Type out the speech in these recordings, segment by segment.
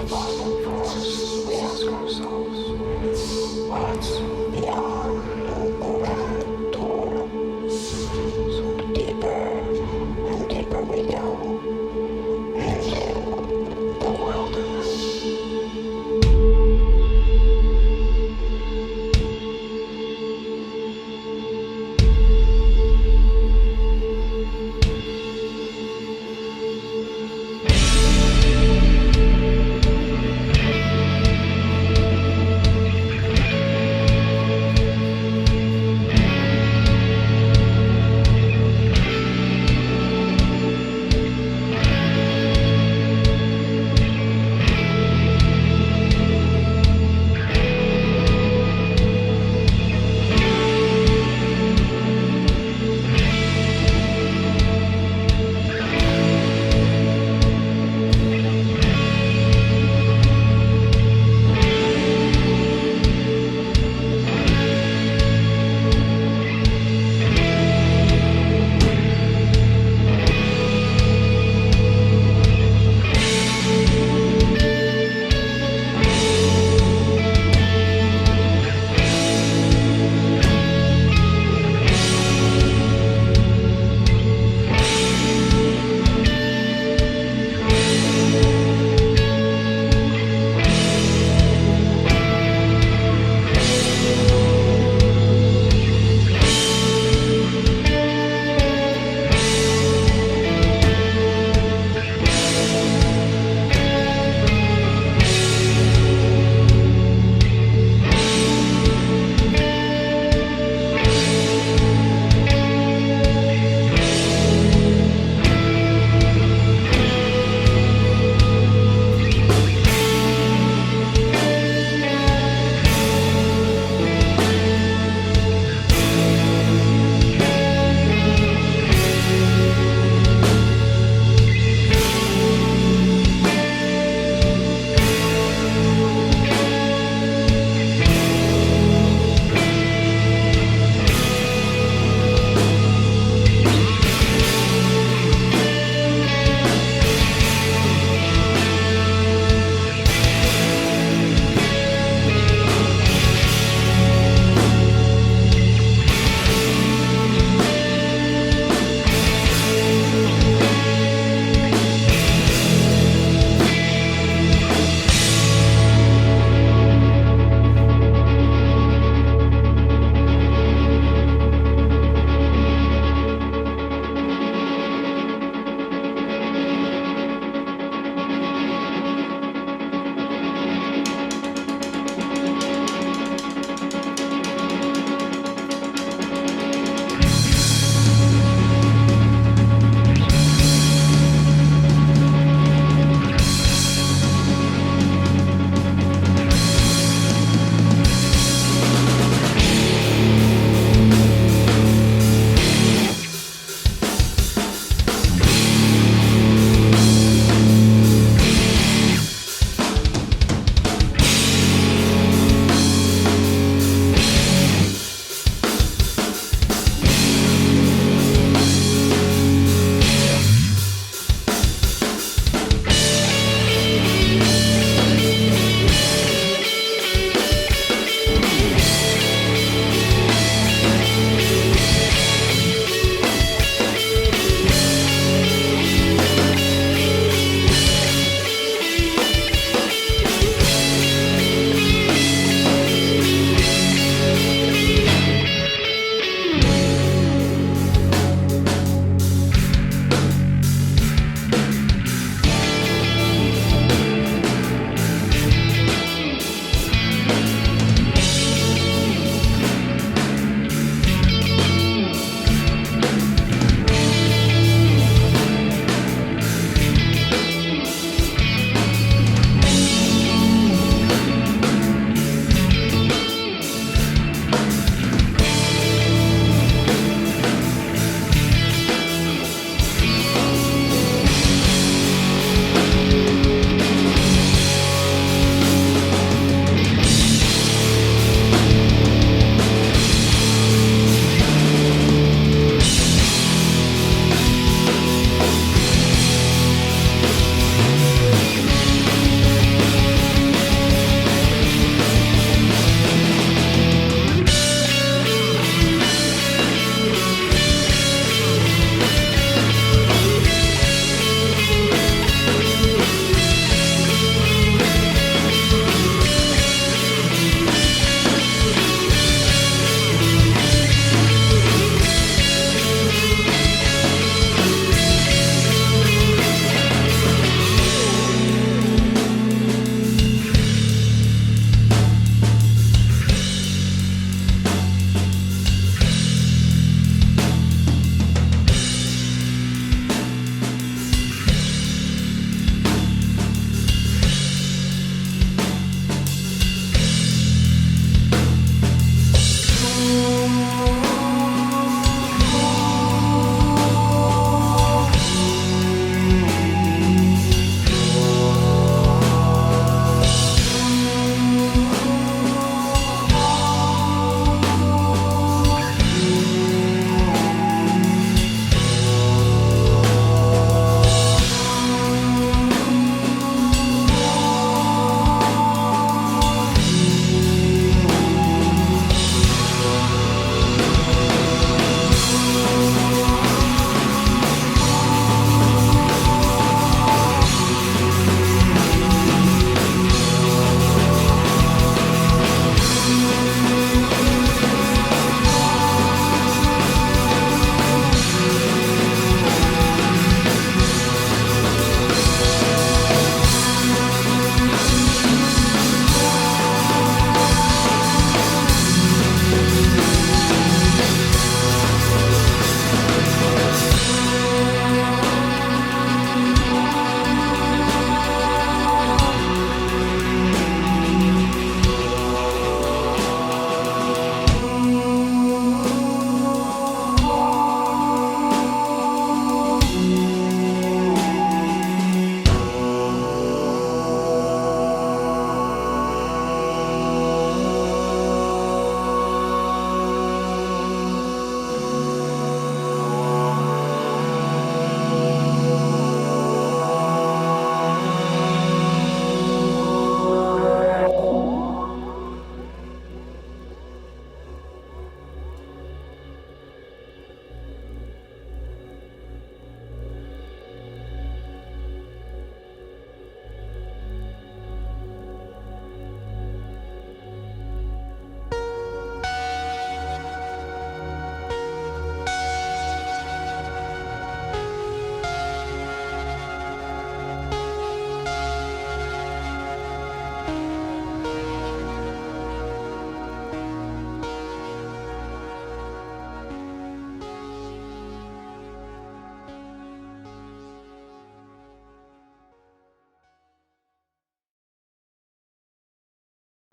abiding force, we ask ourselves, what's beyond the red door? So the deeper and deeper we go into the wilderness.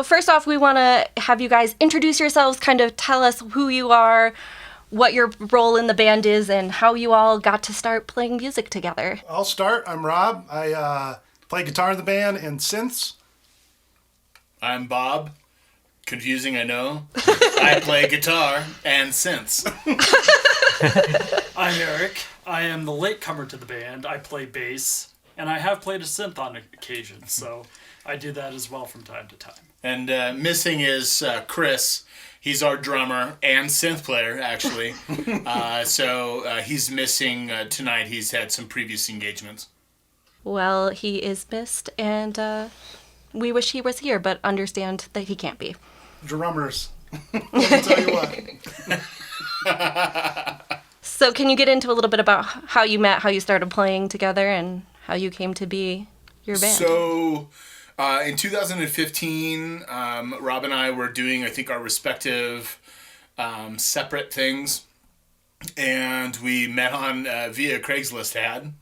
first off, we want to have you guys introduce yourselves, kind of tell us who you are, what your role in the band is, and how you all got to start playing music together. I'll start. I'm Rob. I play guitar in the band and synths. I'm Bob. Confusing, I know. I play guitar and synths. I'm Eric. I am the latecomer to the band. I play bass, and I have played a synth on occasion, so I do that as well from time to time. And missing is Chris. He's our drummer and synth player, actually. So he's missing tonight. He's had some previous engagements. Well, he is missed, and we wish he was here, but understand that he can't be. Drummers. Let me tell you what. So can you get into a little bit about how you met, how you started playing together, and how you came to be your band? So in 2015, Rob and I were doing, I think, our respective separate things. And we met on via Craigslist ad.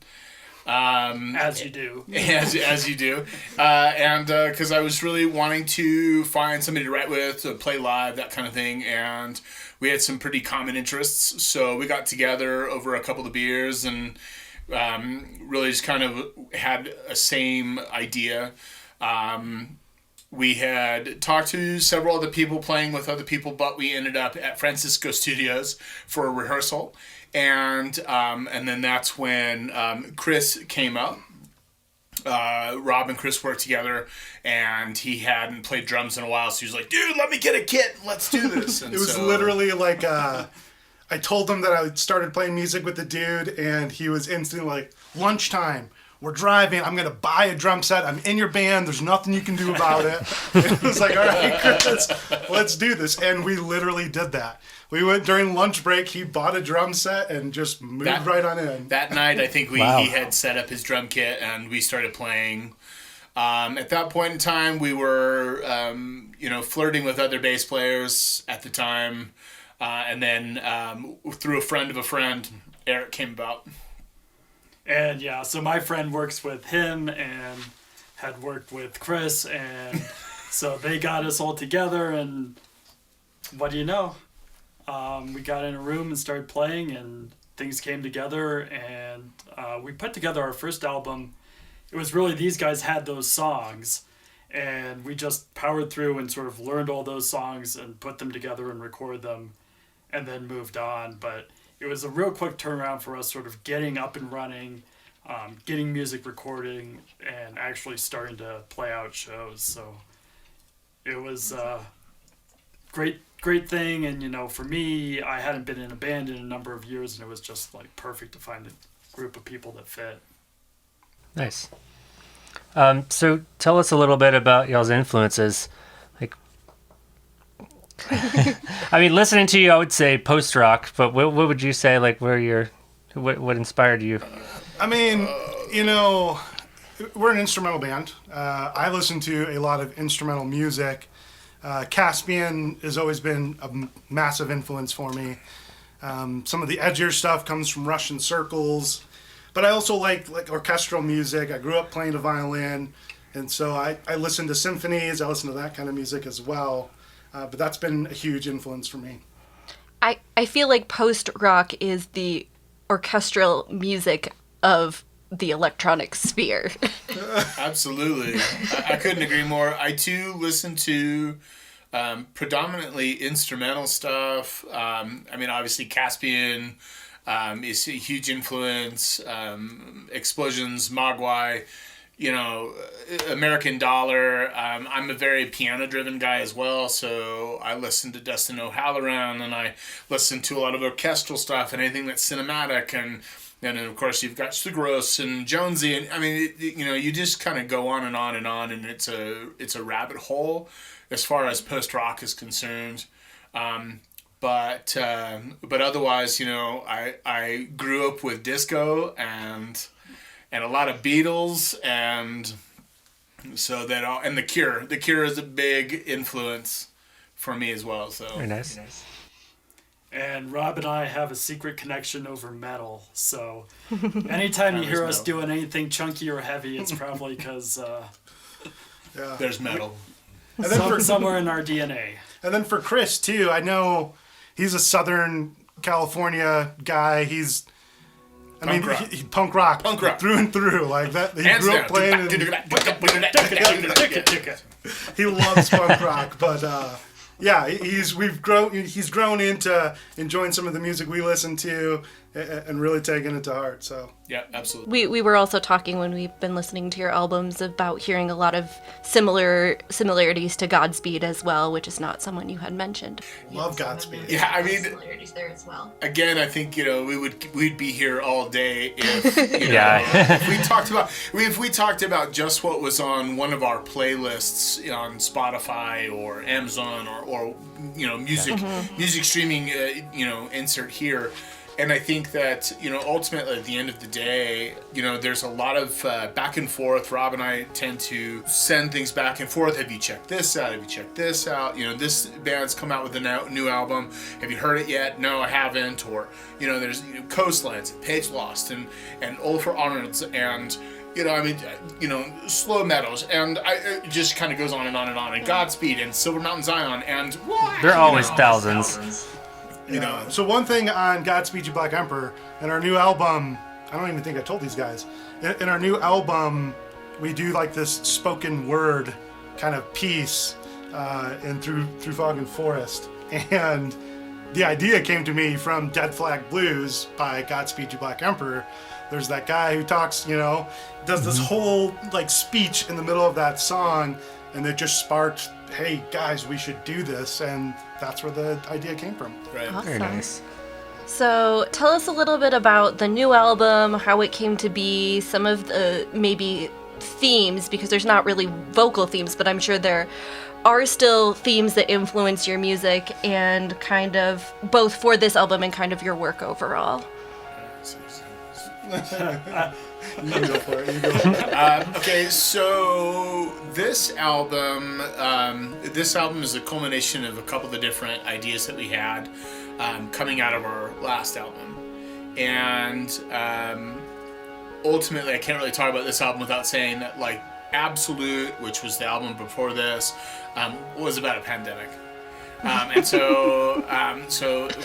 As you do. As you do. And because I was really wanting to find somebody to write with, to play live, that kind of thing. And we had some pretty common interests. So we got together over a couple of beers and really just kind of had a same idea. We had talked to several other people playing with other people, but we ended up at Francisco Studios for a rehearsal. And then that's when Chris came up. Rob and Chris worked together, and he hadn't played drums in a while, so he was like, dude, let me get a kit, let's do this. And It was literally like, I told him that I started playing music with the dude, and he was instantly like, lunchtime, we're driving, I'm going to buy a drum set, I'm in your band, there's nothing you can do about it. And it was like, all right, Chris, let's do this. And we literally did that. We went during lunch break, he bought a drum set and just moved right on in. That night, I think he had set up his drum kit, and we started playing. At that point in time, we were, flirting with other bass players at the time. And then through a friend of a friend, Eric came about. And yeah, so my friend works with him and had worked with Chris, and so they got us all together, and what do you know? We got in a room and started playing, and things came together, and we put together our first album. It was really, these guys had those songs, and we just powered through and sort of learned all those songs and put them together and recorded them, and then moved on. But it was a real quick turnaround for us, sort of getting up and running, getting music recording, and actually starting to play out shows. So it was a great thing. And, for me, I hadn't been in a band in a number of years, and it was just like perfect to find a group of people that fit. Nice. So tell us a little bit about y'all's influences. I mean, listening to you, I would say post-rock, but what would you say, what inspired you? I mean, we're an instrumental band. I listen to a lot of instrumental music. Caspian has always been a massive influence for me. Some of the edgier stuff comes from Russian circles, but I also like orchestral music. I grew up playing the violin, and so I listen to symphonies. I listen to that kind of music as well. But that's been a huge influence for me. I feel like post-rock is the orchestral music of the electronic sphere. Absolutely. I couldn't agree more. I, too, listen to predominantly instrumental stuff. Obviously, Caspian is a huge influence. Explosions, Mogwai. American Dollar. I'm a very piano-driven guy as well, so I listen to Dustin O'Halloran, and I listen to a lot of orchestral stuff and anything that's cinematic, and then of course you've got Sugaros and Jonesy, and I mean, you just kind of go on and on and on, and it's a rabbit hole as far as post-rock is concerned. But otherwise, I grew up with disco and a lot of Beatles, and so and The Cure. The Cure is a big influence for me as well. So very nice. And Rob and I have a secret connection over metal. So anytime you hear us doing anything chunky or heavy, it's probably because there's metal. And then Somewhere in our DNA. And then for Chris too, I know he's a Southern California guy. He's punk rock through and through, like that. He Hands grew down. up playing. He loves punk rock, but yeah, he's grown into enjoying some of the music we listen to and really taking it to heart. So Yeah, absolutely. We were also talking when we've been listening to your albums about hearing a lot of similarities to Godspeed as well, which is not someone you had mentioned. love Godspeed. Yeah, I mean, similarities there as well. again, I think we'd be here all day if Yeah. if we talked about just what was on one of our playlists on Spotify or Amazon or music streaming insert here. And I think that, ultimately at the end of the day, there's a lot of back and forth. Rob and I tend to send things back and forth. Have you checked this out? Have you checked this out? This band's come out with a new album. Have you heard it yet? No, I haven't. Or, there's Coastlands, Page Lost, and Olafur Arnolds, and, slow metals. And it just kind of goes on and on and on. And Godspeed and Silver Mountain Zion. And There are always thousands. So one thing on Godspeed You Black Emperor, in our new album, I don't even think I told these guys, in our new album, we do like this spoken word kind of piece in Through Fog and Forest. And the idea came to me from Dead Flag Blues by Godspeed You Black Emperor. There's that guy who talks, does this whole like speech in the middle of that song, and it just sparked, hey guys, we should do this, and that's where the idea came from. Right. Very nice. So tell us a little bit about the new album, how it came to be, some of the maybe themes, because there's not really vocal themes, but I'm sure there are still themes that influence your music, and kind of both for this album and kind of your work overall. You go for it. Okay, so this album is a culmination of a couple of the different ideas that we had coming out of our last album, and ultimately, I can't really talk about this album without saying that, like, Absolute, which was the album before this, was about a pandemic. And so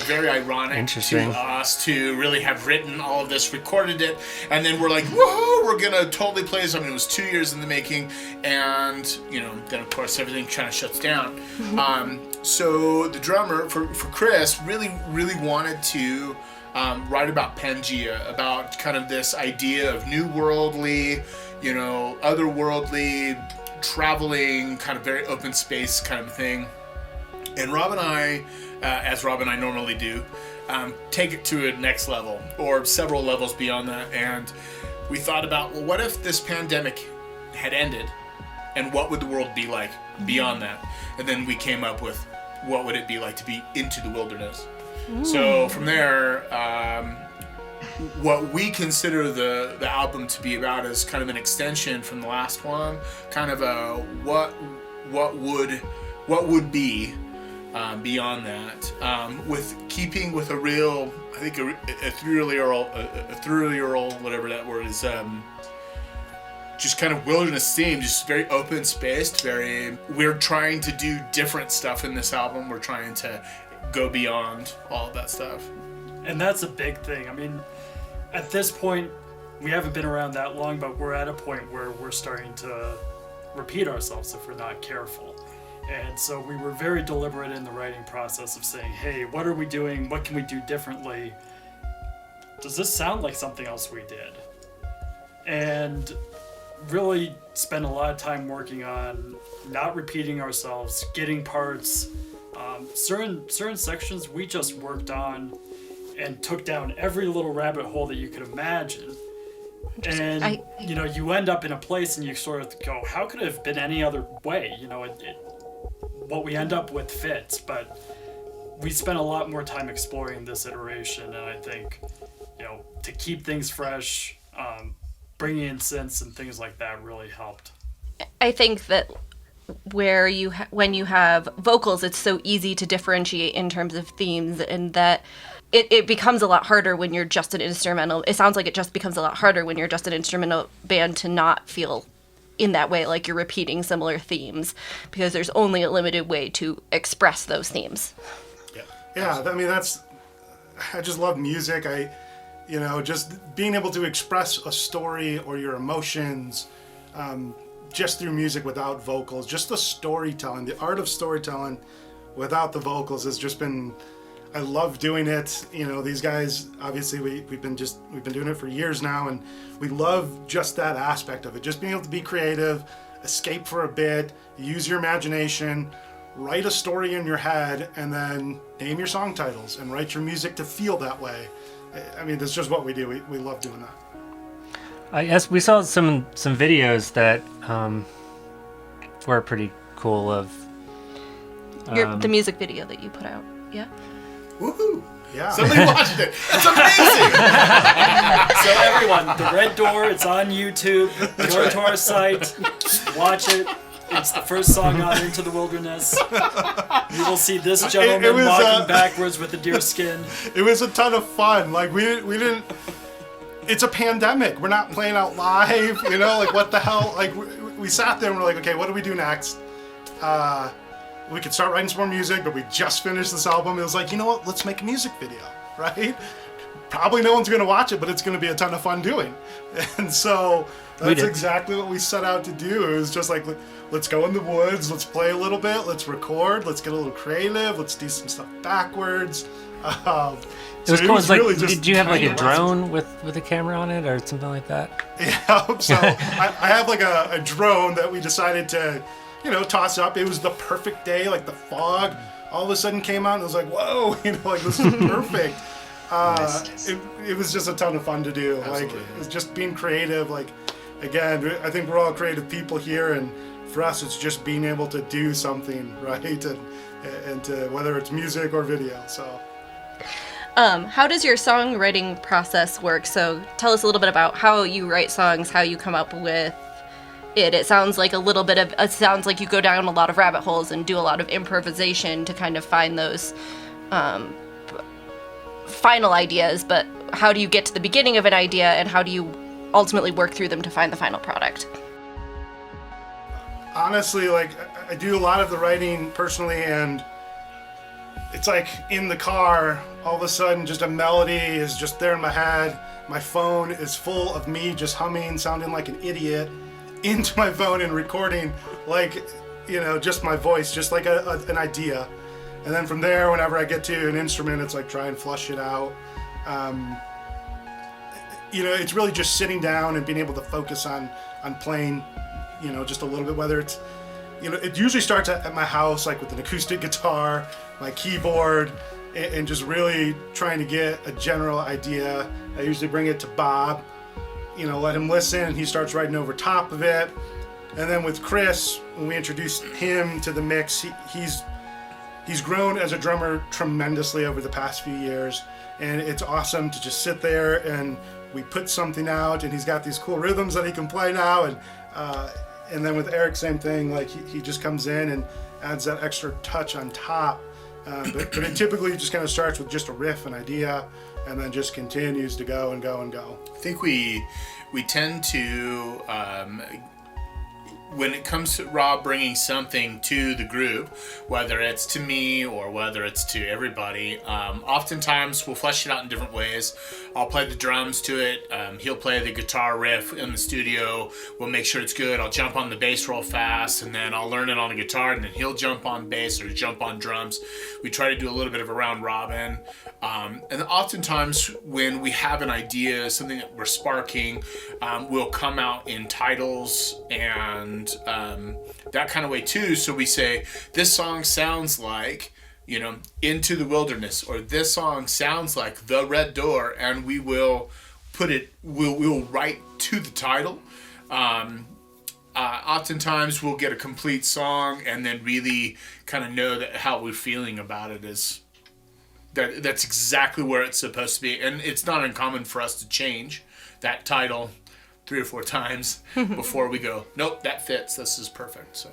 very ironic to us to really have written all of this, recorded it, and then we're like, whoa, we're gonna totally play this. I mean, it was 2 years in the making, and then of course everything kind of shuts down. So the drummer for Chris really wanted to write about Pangea, about kind of this idea of new worldly, otherworldly, traveling, kind of very open space kind of thing. And Rob and I, as Rob and I normally do, take it to a next level, or several levels beyond that. And we thought about, well, what if this pandemic had ended, and what would the world be like beyond that? And then we came up with, what would it be like to be into the wilderness? So from there, what we consider the album to be about is kind of an extension from the last one, kind of a what would be beyond that, with keeping with a real, I think a 3-year-old, whatever that word is, just kind of wilderness theme, just very open spaced, we're trying to do different stuff in this album. We're trying to go beyond all of that stuff. And that's a big thing. I mean, at this point, we haven't been around that long, but we're at a point where we're starting to repeat ourselves if we're not careful. And so we were very deliberate in the writing process of saying, hey, what are we doing? What can we do differently? Does this sound like something else we did? And really spent a lot of time working on not repeating ourselves, getting parts. Certain sections we just worked on and took down every little rabbit hole that you could imagine. And, you end up in a place and you sort of go, how could it have been any other way? What we end up with fits, but we spent a lot more time exploring this iteration, and I think, to keep things fresh, bringing in synths and things like that really helped. I think that when you have vocals, it's so easy to differentiate in terms of themes, and that it becomes a lot harder when you're just an instrumental. It sounds like it just becomes a lot harder when you're just an instrumental band to not feel in that way, like you're repeating similar themes, because there's only a limited way to express those themes. Yeah, I mean, I just love music. Just being able to express a story or your emotions just through music without vocals, just the storytelling, the art of storytelling without the vocals has just been, I love doing it. These guys, obviously we've been doing it for years now, and we love just that aspect of it, just being able to be creative, escape for a bit, use your imagination, write a story in your head, and then name your song titles and write your music to feel that way. I mean, that's just what we do. We love doing that. I guess we saw some videos that were pretty cool of The music video that you put out, yeah? Woohoo! Yeah. Somebody watched it. It's amazing. So everyone, The Red Door, it's on YouTube. Go to our site, watch it. It's the first song on Into the Wilderness. You will see this gentleman walking backwards with a deer skin. It was a ton of fun. Like we didn't. It's a pandemic. We're not playing out live. Like what the hell? Like we sat there and we're like, okay, what do we do next? We could start writing some more music, but we just finished this album. It was like, you know what? Let's make a music video, right? Probably no one's gonna watch it, but it's gonna be a ton of fun doing. And so that's exactly what we set out to do. It was just like, let's go in the woods, let's play a little bit, let's record, let's get a little creative, let's do some stuff backwards. It was cool. Really did you have like a drone with a camera on it or something like that? Yeah. So I have like a drone that we decided to, toss up. It was the perfect day. Like the fog all of a sudden came out, and it was like, whoa, like this is perfect. Nice. It was just a ton of fun to do. Absolutely. Like it was just being creative. Like again, I think we're all creative people here, and for us, it's just being able to do something, right? And to, whether it's music or video. So. How does your songwriting process work? So tell us a little bit about how you write songs, how you come up with it. It sounds like you go down a lot of rabbit holes and do a lot of improvisation to kind of find those final ideas, but how do you get to the beginning of an idea, and how do you ultimately work through them to find the final product? Honestly, like I do a lot of the writing personally, and it's like in the car, all of a sudden just a melody is just there in my head. My phone is full of me just humming, sounding like an idiot into my phone and recording like, just my voice, just like an idea. And then from there, whenever I get to an instrument, it's like try and flush it out. It's really just sitting down and being able to focus on playing, just a little bit, whether it's, it usually starts at my house, like with an acoustic guitar, my keyboard, and just really trying to get a general idea. I usually bring it to Bob, let him listen, and he starts writing over top of it. And then with Chris, when we introduced him to the mix, he's grown as a drummer tremendously over the past few years, and it's awesome to just sit there and we put something out, and he's got these cool rhythms that he can play now. And then with Eric, same thing. Like he just comes in and adds that extra touch on top. But it typically just kind of starts with just a riff, an idea, and then just continues to go and go and go. I think we tend to, when it comes to Rob bringing something to the group, whether it's to me or whether it's to everybody, oftentimes we'll flesh it out in different ways. I'll play the drums to it. He'll play the guitar riff in the studio. We'll make sure it's good. I'll jump on the bass real fast, and then I'll learn it on the guitar, and then he'll jump on bass or jump on drums. We try to do a little bit of a round robin. And oftentimes when we have an idea, something that we're sparking, will come out in titles and that kind of way too. So we say, this song sounds like, Into the Wilderness, or this song sounds like The Red Door, and we will we'll write to the title. Oftentimes we'll get a complete song and then really kind of know that how we're feeling about it is that's exactly where it's supposed to be. And it's not uncommon for us to change that title 3 or 4 times before we go, nope, that fits, this is perfect. So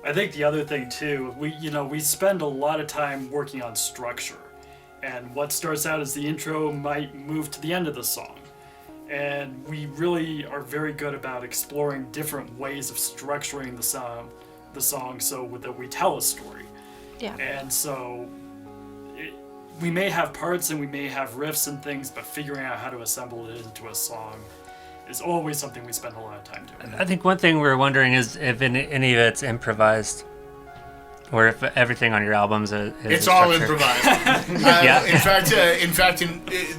I think the other thing too, we spend a lot of time working on structure, and what starts out as the intro might move to the end of the song. And we really are very good about exploring different ways of structuring the song so that we tell a story. Yeah. And so we may have parts and we may have riffs and things, but figuring out how to assemble it into a song is always something we spend a lot of time doing. I think one thing we're wondering is if any of it's improvised, or if everything on your albums is It's a all structure. improvised. Yeah. In fact,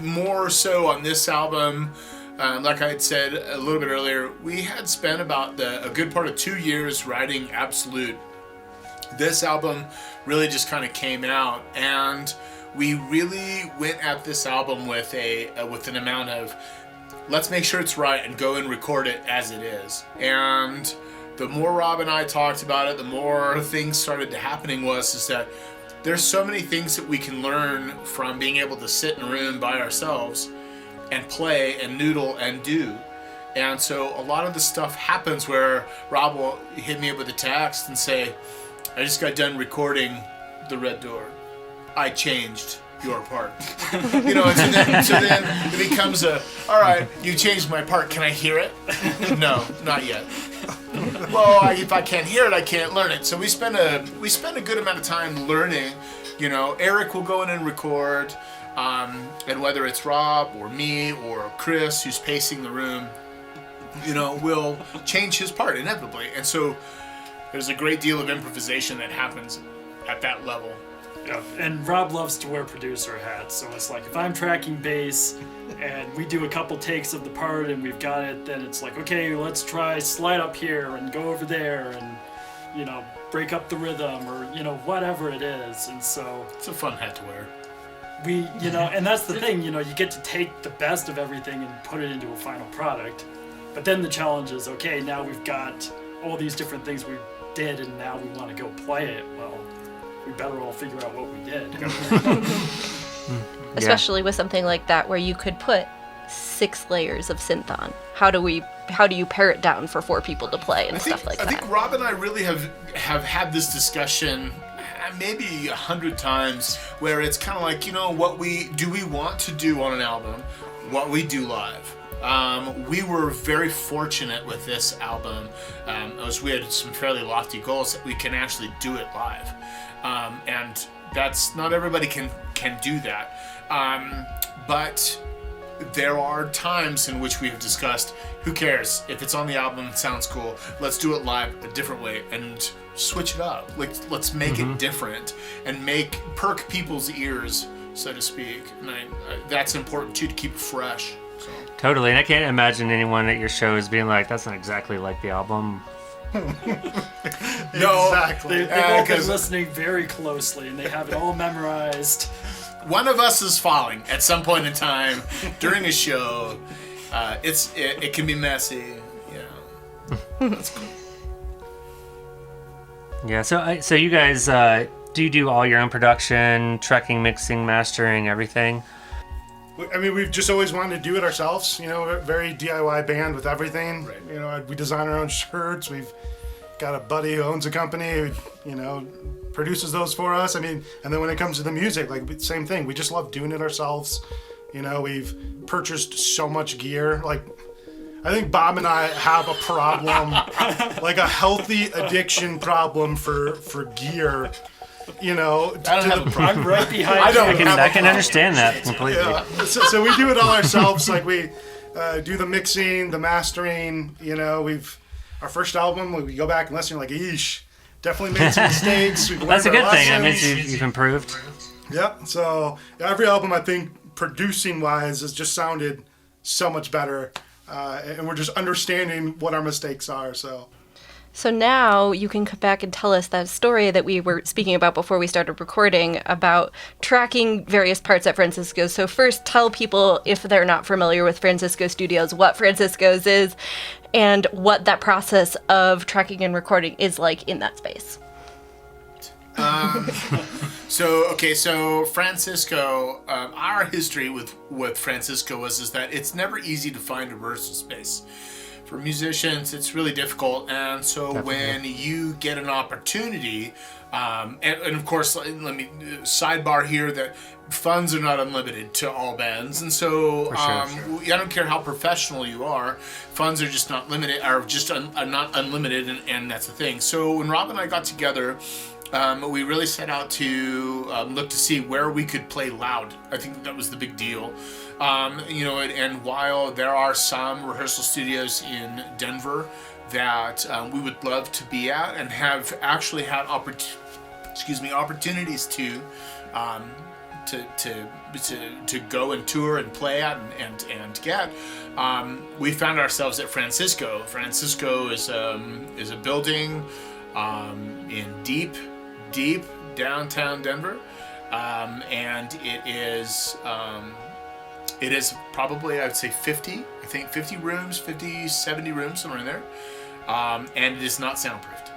more so on this album, like I had said a little bit earlier, we had spent about a good part of 2 years writing Absolute. This album really just kind of came out, and we really went at this album with an amount of, let's make sure it's right and go and record it as it is. And the more Rob and I talked about it, the more things started to happening is that there's so many things that we can learn from being able to sit in a room by ourselves and play and noodle and do. And so a lot of the stuff happens where Rob will hit me up with a text and say, I just got done recording The Red Door. I changed your part. And so then it becomes all right, you changed my part, can I hear it? No, not yet. Well, if I can't hear it, I can't learn it. So we spend a good amount of time learning. Eric will go in and record, and whether it's Rob or me or Chris who's pacing the room, will change his part inevitably. And so there's a great deal of improvisation that happens at that level. Yeah, and Rob loves to wear producer hats, so it's like if I'm tracking bass and we do a couple takes of the part and we've got it, then it's like, okay, let's try slide up here and go over there and, break up the rhythm or, whatever it is. And so it's a fun hat to wear. We, and that's the thing, you get to take the best of everything and put it into a final product. But then the challenge is, okay, now we've got all these different things we did and now we want to go play it. Well, we better all figure out what we did. Especially with something like that where you could put 6 layers of synth on. How do you pare it down for 4 people to play and stuff like that? I think Rob and I really have had this discussion maybe 100 times where it's kind of like, what we want to do on an album, what we do live. We were very fortunate with this album, as we had some fairly lofty goals that we can actually do it live. And that's not everybody can do that. But there are times in which we have discussed, who cares? If it's on the album, it sounds cool. Let's do it live a different way and switch it up. Let's make it different and perk people's ears, so to speak. And that's important too, to keep it fresh. So. Totally, and I can't imagine anyone at your shows being like, that's not exactly like the album. No, Exactly. They've all been listening very closely and they have it all memorized. One of us is falling at some point in time during a show. It can be messy, That's cool. Yeah, so you guys, do you do all your own production, tracking, mixing, mastering, everything? I mean, we've just always wanted to do it ourselves, very DIY band with everything. Right. We design our own shirts. We've got a buddy who owns a company who, produces those for us. I mean, and then when it comes to the music, same thing. We just love doing it ourselves. We've purchased so much gear. I think Bob and I have a problem, a healthy addiction problem for gear. I don't have a problem. I'm right behind I can understand that completely. Yeah. So we do it all ourselves. We do the mixing, the mastering. Our first album, we go back and listen, eesh, definitely made some mistakes. That's a good thing. That means you've improved. Yep. So every album, I think, producing wise, has just sounded so much better, and we're just understanding what our mistakes are. So now you can come back and tell us that story that we were speaking about before we started recording about tracking various parts at Francisco's. So first, tell people, if they're not familiar with Francisco Studios, what Francisco's is and what that process of tracking and recording is like in that space. So Francisco, our history with Francisco is that it's never easy to find a rehearsal space. for musicians, it's really difficult. And so when you get an opportunity, and of course, let me sidebar here that funds are not unlimited to all bands, and so I don't care how professional you are, funds are just not limited, are just are not unlimited, and that's the thing. So when Rob and I got together, we really set out to look to see where we could play loud. I think that was the big deal. And while there are some rehearsal studios in Denver that we would love to be at and have actually had opportunities to go and tour and play at and get, we found ourselves at Francisco. Francisco is a building in deep downtown Denver, and it is probably, I would say 50 rooms, 50, 70 rooms, somewhere in there, and it is not soundproofed.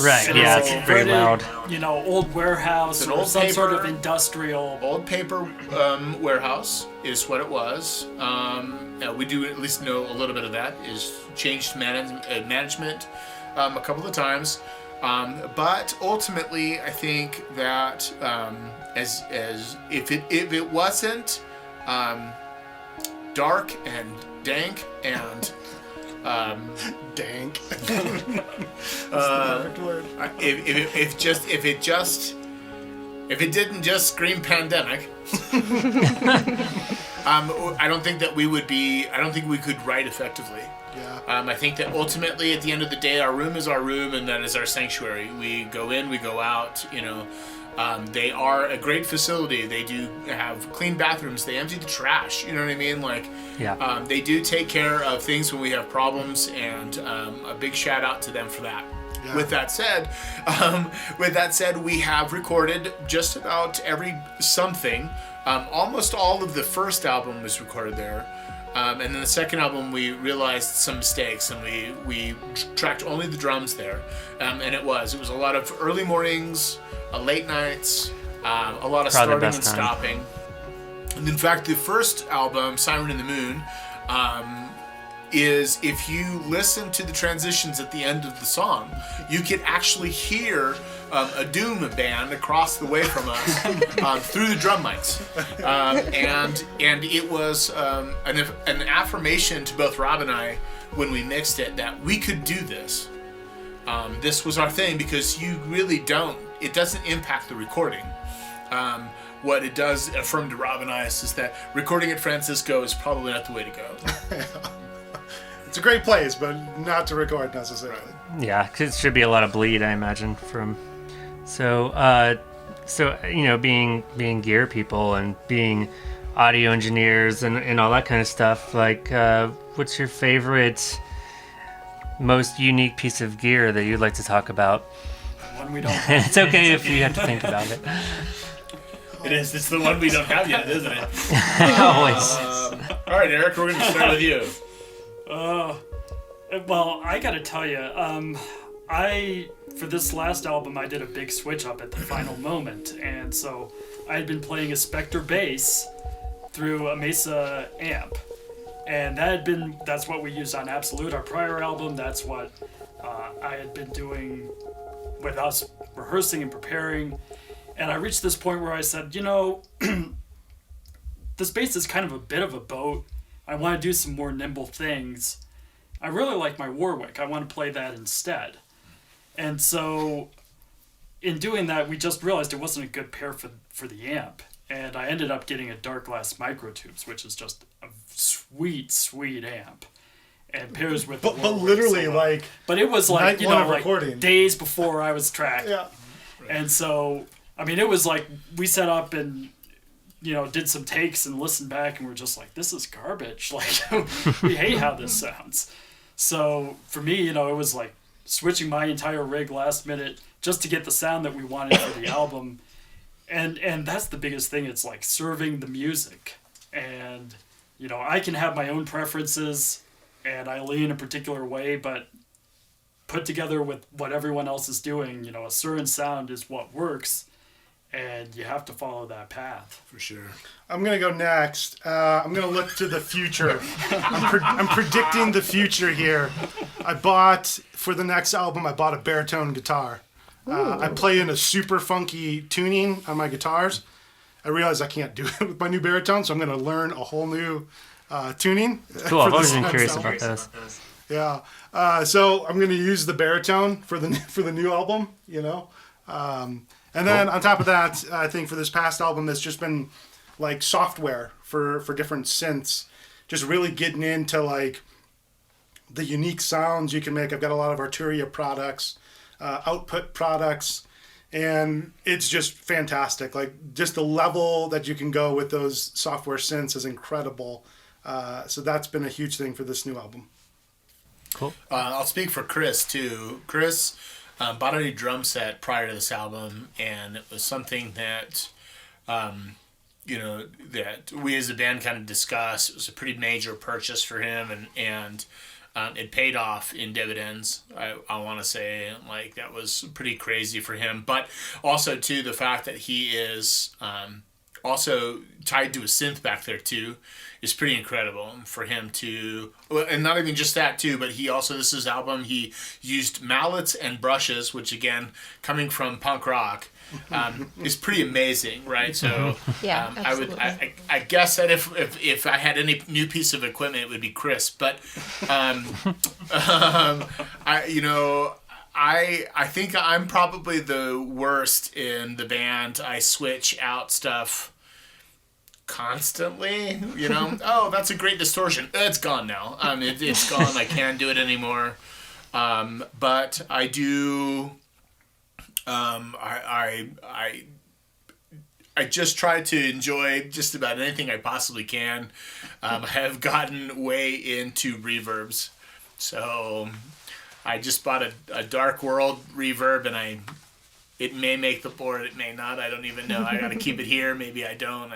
Right, yeah, it's very loud. Old warehouse or some sort of industrial. Old paper warehouse is what it was. We do at least know a little bit of that. Is changed management a couple of times. But ultimately, I think that as if it wasn't dark and dank and Dank. if it didn't just scream pandemic, I don't think that we would be. I don't think we could write effectively. Yeah. I think that ultimately, at the end of the day, our room is our room, and that is our sanctuary. We go in, we go out. They are a great facility. They do have clean bathrooms. They empty the trash. You know what I mean? They do take care of things when we have problems, and a big shout out to them for that. Yeah. With that said, we have recorded just about something. Almost all of the first album was recorded there. And then the second album, we realized some mistakes, and we tracked only the drums there. And it was a lot of early mornings, late nights, a lot of Probably starting and stopping. And in fact, the first album, Siren in the Moon, is, if you listen to the transitions at the end of the song, you can actually hear a doom band across the way from us through the drum mics, and it was an affirmation to both Rob and I when we mixed it that we could do this. This was our thing, because you really don't. It doesn't impact the recording. What it does affirm to Rob and I is that recording at Francisco is probably not the way to go. It's a great place, but not to record necessarily. Yeah, 'cause it should be a lot of bleed, I imagine, from. So being gear people and being audio engineers and all that kind of stuff, what's your favorite, most unique piece of gear that you'd like to talk about? One we don't. It's okay if you have to think about it. It is. It's the one we don't have yet, isn't it? Always. All right, Eric, we're going to start with you. Well, I gotta tell you, for this last album, I did a big switch up at the final moment, and so I had been playing a Spectre bass through a Mesa amp, and that's what we used on Absolute, our prior album. That's what I had been doing with us rehearsing and preparing, and I reached this point where I said, this bass is kind of a bit of a boat. I want to do some more nimble things. I really like my Warwick. I want to play that instead. And so in doing that, we just realized it wasn't a good pair for the amp. And I ended up getting a Dark Glass Microtubes, which is just a sweet, sweet amp. And pairs with but literally but it was recording. Days before I was tracked. Yeah. And so, it was we set up and did some takes and listened back, and we're just like, this is garbage. We hate how this sounds. So for me, it was like switching my entire rig last minute just to get the sound that we wanted for the album. And that's the biggest thing. It's like serving the music. And, I can have my own preferences and I lean a particular way, but put together with what everyone else is doing, a certain sound is what works. and you have to follow that path. For sure. I'm gonna go next. I'm gonna look to the future. I'm predicting the future here. For the next album, I bought a baritone guitar. I play in a super funky tuning on my guitars. I realize I can't do it with my new baritone, so I'm gonna learn a whole new tuning. Cool. for I've always this been next curious album. about those. Yeah. So I'm gonna use the baritone for the new album. And then on top of that, I think for this past album, it's just been like software for different synths, just really getting into like the unique sounds you can make. I've got a lot of Arturia products, output products, and it's just fantastic. Like just the level that you can go with those software synths is incredible. So that's been a huge thing for this new album. Cool. I'll speak for Chris too. Chris bought a new drum set prior to this album, and it was something that, that we as a band kind of discussed. It was a pretty major purchase for him, and it paid off in dividends. I want to say like that was pretty crazy for him, but also too the fact that he is also tied to a synth back there too is pretty incredible for him to, and not even just that too, but he also, this is his album, he used mallets and brushes, which again, coming from punk rock, is pretty amazing, right? So Yeah, I guess that if I had any new piece of equipment, it would be Chris, but I think I'm probably the worst in the band. I switch out stuff constantly, oh, that's a great distortion. It's gone now. It's gone. I can't do it anymore. But I do. I just try to enjoy just about anything I possibly can. I have gotten way into reverbs, so I just bought a Dark World reverb, and it may make the board, it may not. I don't even know. I got to keep it here. Maybe I don't.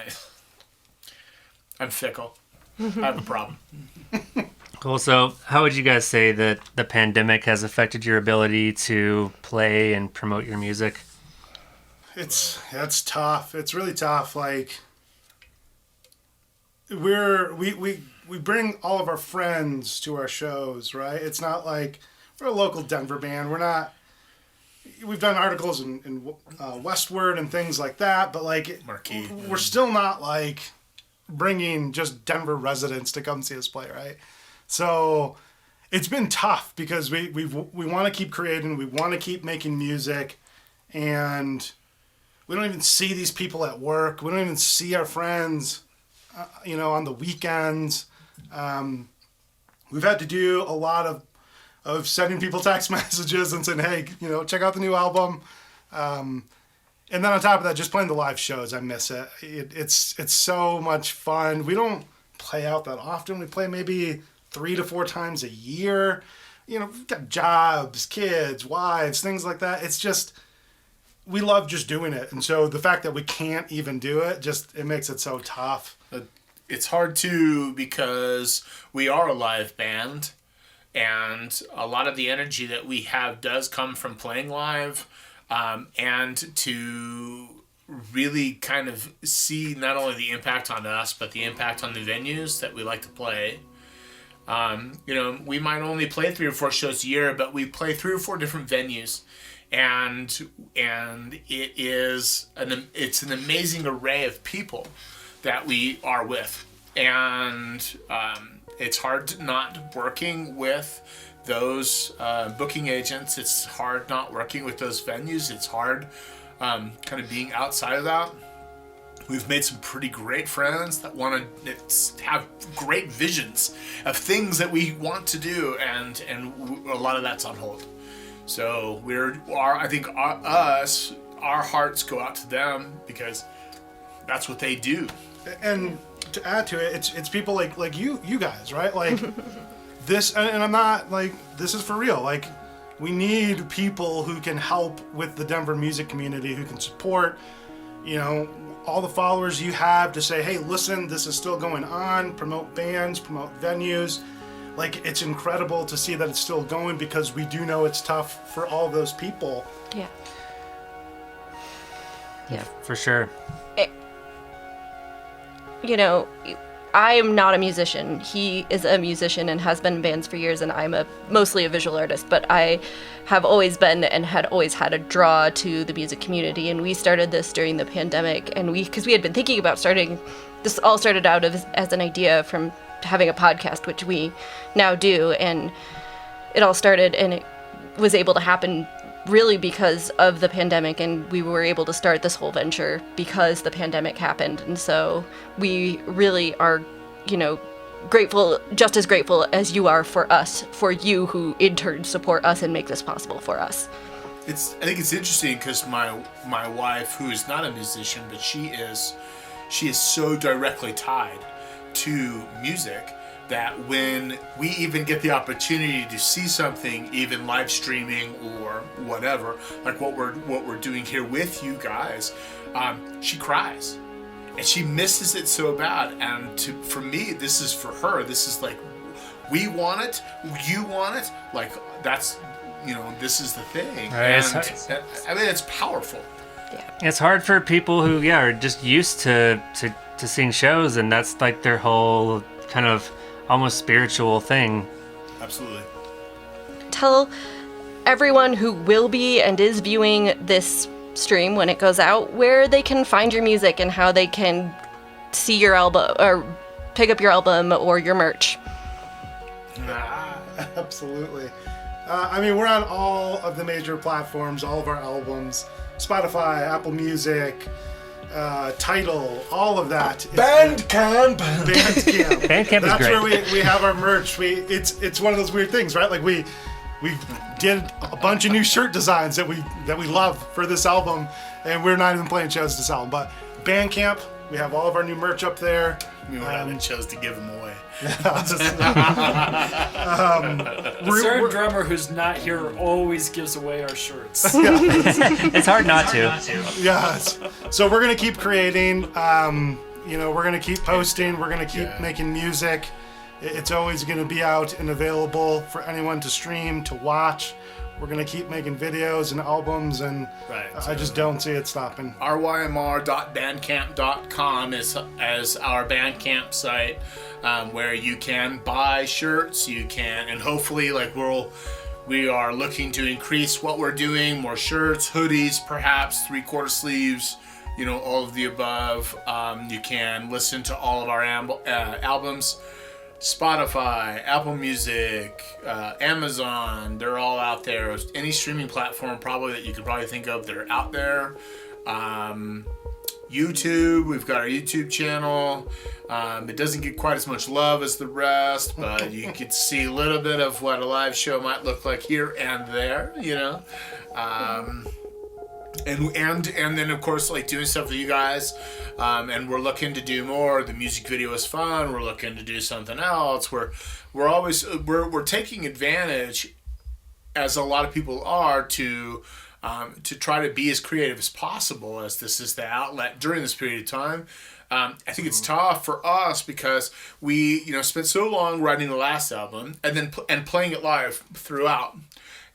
I'm fickle. I have a problem. Cool. So, how would you guys say that the pandemic has affected your ability to play and promote your music? It's tough. It's really tough. Like we bring all of our friends to our shows, right? It's not like we're a local Denver band. We've done articles in Westward and things like that, but like Marquee. We're still not like bringing just Denver residents to come see us play, right? So it's been tough because we want to keep creating, we want to keep making music, and we don't even see these people at work. We don't even see our friends, on the weekends. We've had to do a lot of sending people text messages and saying, hey, check out the new album. And then on top of that, just playing the live shows, I miss it. It's so much fun. We don't play out that often. We play maybe 3 to 4 times a year. We've got jobs, kids, wives, things like that. It's just, we love just doing it. And so the fact that we can't even do it, it makes it so tough. It's hard too because we are a live band, and a lot of the energy that we have does come from playing live. And to really kind of see not only the impact on us, but the impact on the venues that we like to play. We might only play 3 or 4 shows a year, but we play 3 or 4 different venues, and it's an amazing array of people that we are with, and it's hard not working with those booking agents. It's hard not working with those venues. It's hard kind of being outside of that. We've made some pretty great friends that want to have great visions of things that we want to do, and a lot of that's on hold. So our hearts go out to them because that's what they do. And to add to it, it's people like you guys, right? Like this, and I'm not like, this is for real. Like, we need people who can help with the Denver music community, who can support, all the followers you have to say, hey, listen, this is still going on, promote bands, promote venues. Like, it's incredible to see that it's still going, because we do know it's tough for all those people. Yeah. Yeah. For sure. You know, I am not a musician. He is a musician and has been in bands for years, and I'm mostly a visual artist, but I have always been and had always had a draw to the music community, and we started this during the pandemic, and because we had been thinking about starting, this all started out as an idea from having a podcast, which we now do, and it all started, and it was able to happen really because of the pandemic, and we were able to start this whole venture because the pandemic happened. And so we really are, you know, grateful, just as grateful as you are for us, for you who in turn support us and make this possible for us. I think it's interesting because my wife, who is not a musician, but she is so directly tied to music that when we even get the opportunity to see something, even live streaming or whatever, like what we're doing here with you guys, she cries, and she misses it so bad. And for me, this is for her. This is like, we want it, you want it. Like that's, you know, this is the thing. Right, and I mean, it's powerful. It's hard for people who are just used to seeing shows, and that's like their whole kind of almost spiritual thing. Absolutely. Tell everyone who will be and is viewing this stream when it goes out where they can find your music and how they can see your album or pick up your album or your merch. Absolutely. I mean, we're on all of the major platforms, all of our albums, Spotify, Apple Music, Tidal, all of that. Bandcamp. Bandcamp is That's great. where we have our merch. It's one of those weird things, right? Like we did a bunch of new shirt designs that we love for this album, and we're not even playing shows to sell them. But Bandcamp, we have all of our new merch up there. We haven't chose to give them away. The third drummer who's not here always gives away our shirts. It's hard not to. Yes. So we're gonna keep creating. We're gonna keep posting. We're gonna keep making music. It's always gonna be out and available for anyone to stream, to watch. We're gonna keep making videos and albums, and I just don't see it stopping. rymr.bandcamp.com is our Bandcamp site, where you can buy shirts. You can, and hopefully, we are looking to increase what we're doing. More shirts, hoodies, perhaps 3/4 sleeves. You know, all of the above. You can listen to all of our albums. Spotify, Apple Music, Amazon, they're all out there. Any streaming platform probably that you could probably think of, they're out there. YouTube, we've got our YouTube channel. It doesn't get quite as much love as the rest, but you could see a little bit of what a live show might look like here and there, you know. And then of course doing stuff with you guys, and we're looking to do more. The music video is fun. We're looking to do something else. We're taking advantage, as a lot of people are, to try to be as creative as possible, as this is the outlet during this period of time. I think it's tough for us because we spent so long writing the last album and then playing it live throughout,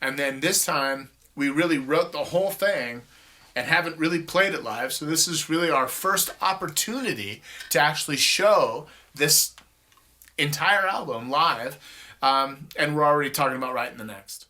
and then this time we really wrote the whole thing and haven't really played it live. So this is really our first opportunity to actually show this entire album live. And we're already talking about writing the next.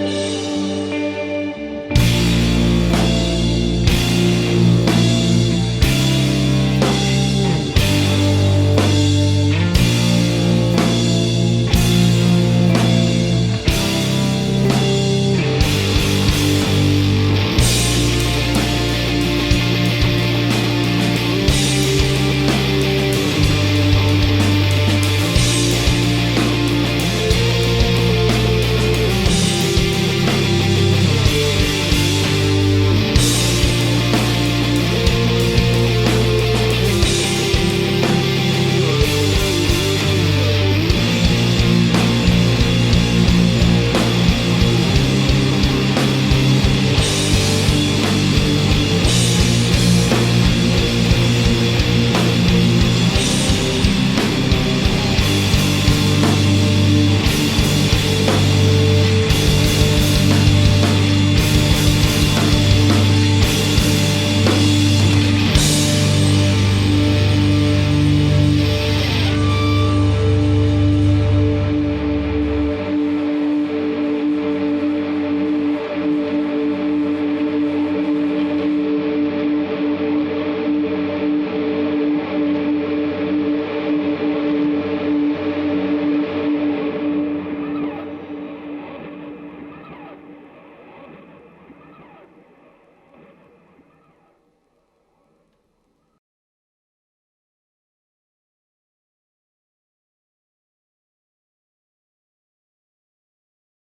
Thank